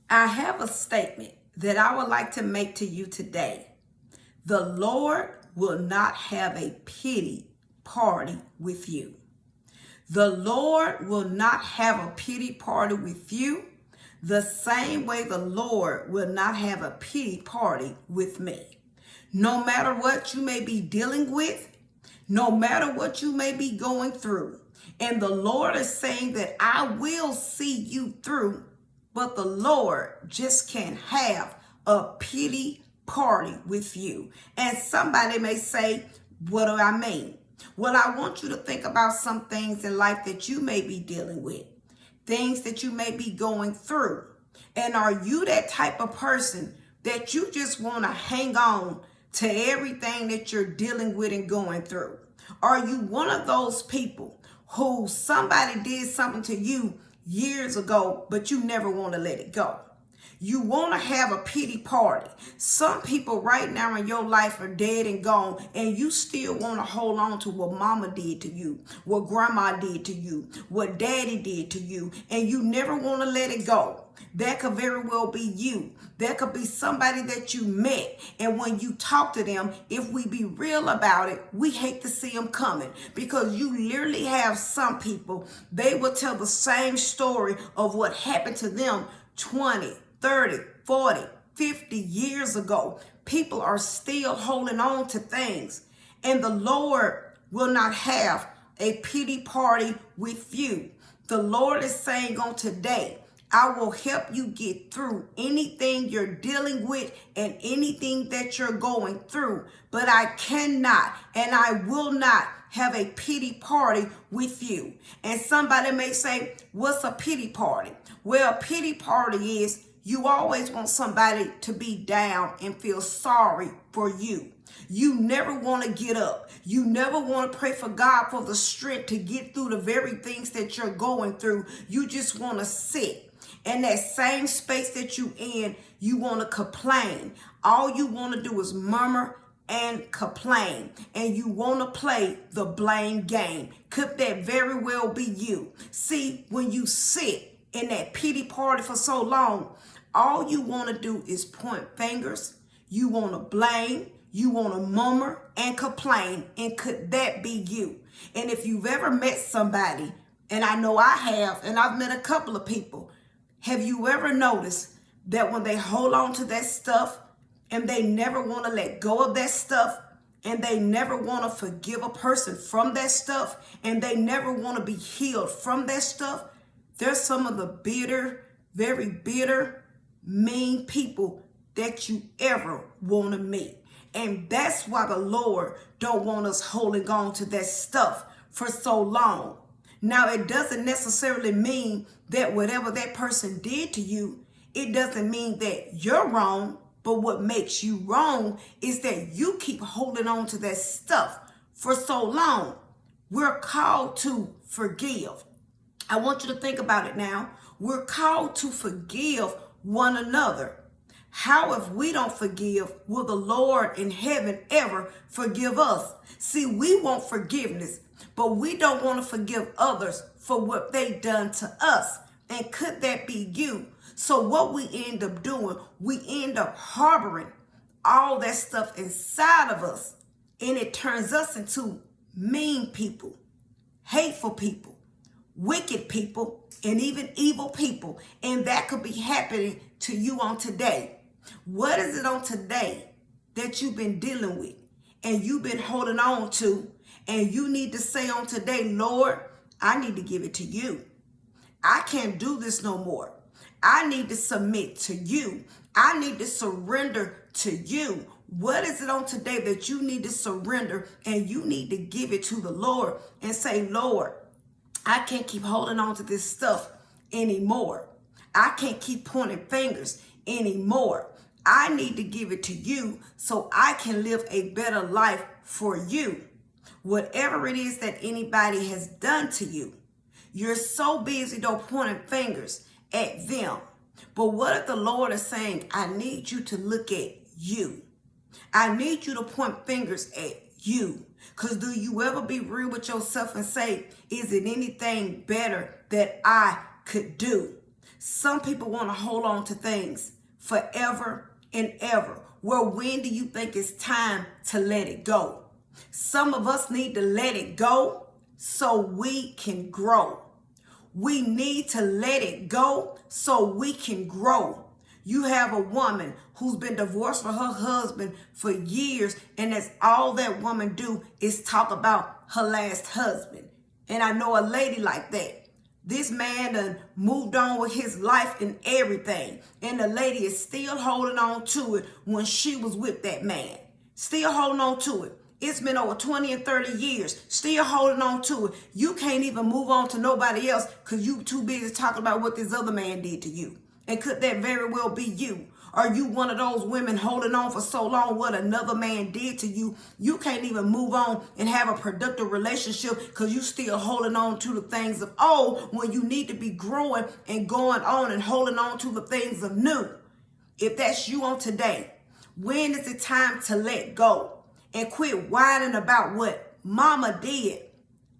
I have a statement that I would like to make to you today. The Lord will not have a pity party with you. The Lord will not have a pity party with you the same way the Lord will not have a pity party with me. No matter what you may be dealing with, no matter what you may be going through, and the Lord is saying that I will see you through, but the Lord just can't have a pity party with you. And somebody may say, what do I mean? Well, I want you to think about some things in life that you may be dealing with, things that you may be going through. And are you that type of person that you just want to hang on to everything that you're dealing with and going through? Are you one of those people who somebody did something to you years ago, but you never want to let it go? You want to have a pity party. Some people right now in your life are dead and gone, and you still want to hold on to what mama did to you, what grandma did to you, what daddy did to you, and you never want to let it go. That could very well be you. That could be somebody that you met, and when you talk to them, if we be real about it, we hate to see them coming, because you literally have some people, they will tell the same story of what happened to them 20, 30, 40, 50 years ago. People are still holding on to things, and the Lord will not have a pity party with you. The Lord is saying on today, I will help you get through anything you're dealing with and anything that you're going through, but I cannot and I will not have a pity party with you. And somebody may say, what's a pity party? Well, a pity party is you always want somebody to be down and feel sorry for you. You never want to get up. You never want to pray for God for the strength to get through the very things that you're going through. You just want to sit. In that same space that you in, you want to complain. All you want to do is murmur and complain. And you want to play the blame game. Could that very well be you? See, when you sit in that pity party for so long, all you want to do is point fingers. You want to blame. You want to murmur and complain. And could that be you? And if you've ever met somebody, and I know I have, and I've met a couple of people, have you ever noticed that when they hold on to that stuff and they never want to let go of that stuff, and they never want to forgive a person from that stuff, and they never want to be healed from that stuff, they're some of the bitter, very bitter, mean people that you ever want to meet. And that's why the Lord don't want us holding on to that stuff for so long. Now, it doesn't necessarily mean that whatever that person did to you, it doesn't mean that you're wrong. But what makes you wrong is that you keep holding on to that stuff for so long. We're called to forgive. I want you to think about it now. We're called to forgive one another. How, if we don't forgive, will the Lord in heaven ever forgive us? See, we want forgiveness, but we don't want to forgive others for what they've done to us. And could that be you? So what we end up doing, we end up harboring all that stuff inside of us. And it turns us into mean people, hateful people, wicked people, and even evil people. And that could be happening to you on today. What is it on today that you've been dealing with and you've been holding on to, and you need to say on today, Lord, I need to give it to you. I can't do this no more. I need to submit to you. I need to surrender to you. What is it on today that you need to surrender, and you need to give it to the Lord and say, Lord, I can't keep holding on to this stuff anymore. I can't keep pointing fingers anymore. I need to give it to you so I can live a better life for you. Whatever it is that anybody has done to you, you're so busy though pointing fingers at them. But what if the Lord is saying, I need you to look at you. I need you to point fingers at you. Because do you ever be real with yourself and say, is it anything better that I could do? Some people want to hold on to things forever and ever. Well, when do you think it's time to let it go? Some of us need to let it go so we can grow. We need to let it go so we can grow. You have a woman who's been divorced from her husband for years, and that's all that woman do is talk about her last husband. And I know a lady like that. This man done moved on with his life and everything, and the lady is still holding on to it when she was with that man. Still holding on to it. It's been over 20 and 30 years, still holding on to it. You can't even move on to nobody else because you too busy talking about what this other man did to you. And could that very well be you? Are you one of those women holding on for so long what another man did to you? You can't even move on and have a productive relationship because you still holding on to the things of old when you need to be growing and going on and holding on to the things of new. If that's you on today, when is it time to let go and quit whining about what mama did?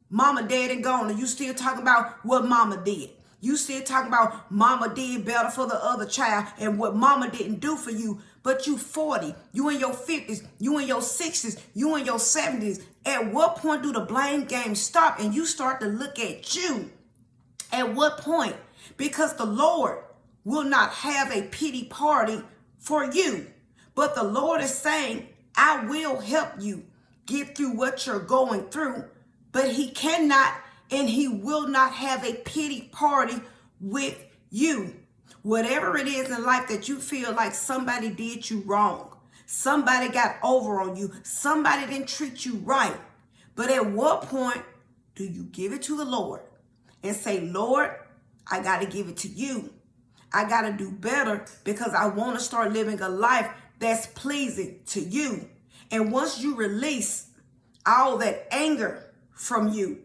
Mama dead and gone, and you still talking about what mama did. You still talking about mama did better for the other child and what mama didn't do for you. But you 40, you in your 50s, you in your 60s, you in your 70s. At what point do the blame game stop and you start to look at you? At what point? Because the Lord will not have a pity party for you. But the Lord is saying, I will help you get through what you're going through. But he cannot and he will not have a pity party with you. Whatever it is in life that you feel like somebody did you wrong, somebody got over on you, somebody didn't treat you right. But at what point do you give it to the Lord and say, Lord, I got to give it to you. I got to do better because I want to start living a life that's pleasing to you. And once you release all that anger from you,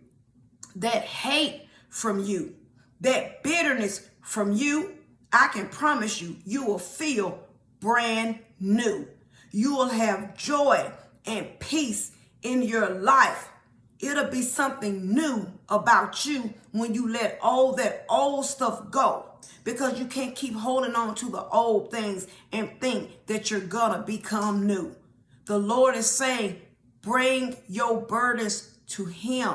that hate from you, that bitterness from you, I can promise you, you will feel brand new. You will have joy and peace in your life. It'll be something new about you when you let all that old stuff go, because you can't keep holding on to the old things and think that you're gonna become new. The Lord is saying, bring your burdens to him.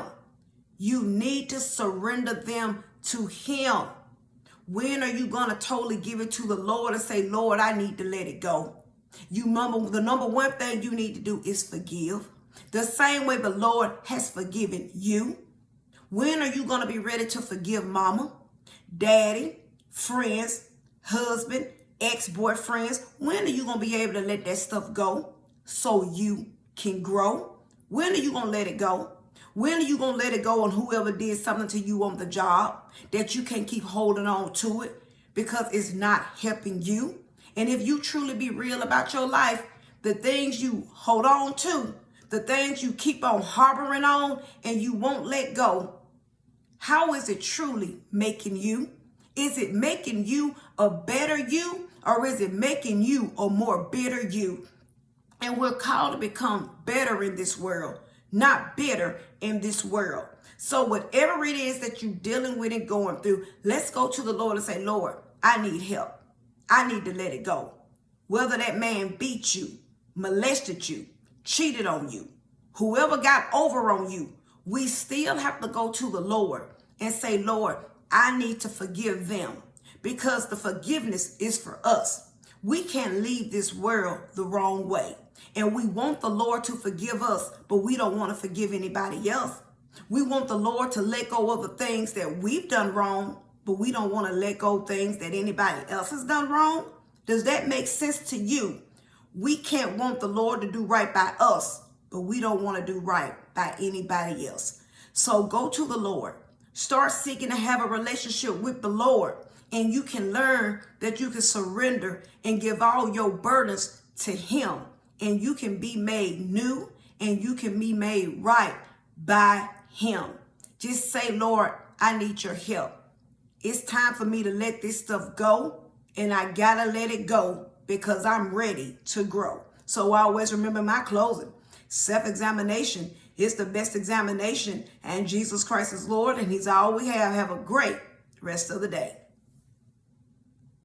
You need to surrender them to him. When are you going to totally give it to the Lord and say, Lord, I need to let it go? The number one thing you need to do is forgive. The same way the Lord has forgiven you. When are you going to be ready to forgive mama, daddy, friends, husband, ex-boyfriends? When are you going to be able to let that stuff go so you can grow? When are you going to let it go? When are you going to let it go on whoever did something to you on the job that you can't keep holding on to it because it's not helping you? And if you truly be real about your life, the things you hold on to, the things you keep on harboring on and you won't let go, how is it truly making you? Is it making you a better you, or is it making you a more bitter you? And we're called to become better in this world, not bitter in this world. So whatever it is that you're dealing with and going through, let's go to the Lord and say, Lord, I need help. I need to let it go. Whether that man beat you, molested you, cheated on you, whoever got over on you, we still have to go to the Lord and say, Lord, I need to forgive them, because the forgiveness is for us. We can't leave this world the wrong way. And we want the Lord to forgive us, but we don't want to forgive anybody else. We want the Lord to let go of the things that we've done wrong, but we don't want to let go of things that anybody else has done wrong. Does that make sense to you? We can't want the Lord to do right by us, but we don't want to do right by anybody else. So go to the Lord. Start seeking to have a relationship with the Lord, and you can learn that you can surrender and give all your burdens to him, and you can be made new and you can be made right by him. Just say, Lord, I need your help. It's time for me to let this stuff go, and I gotta let it go because I'm ready to grow. So always remember my closing. Self-examination is the best examination, and Jesus Christ is Lord, and he's all we have. Have a great rest of the day.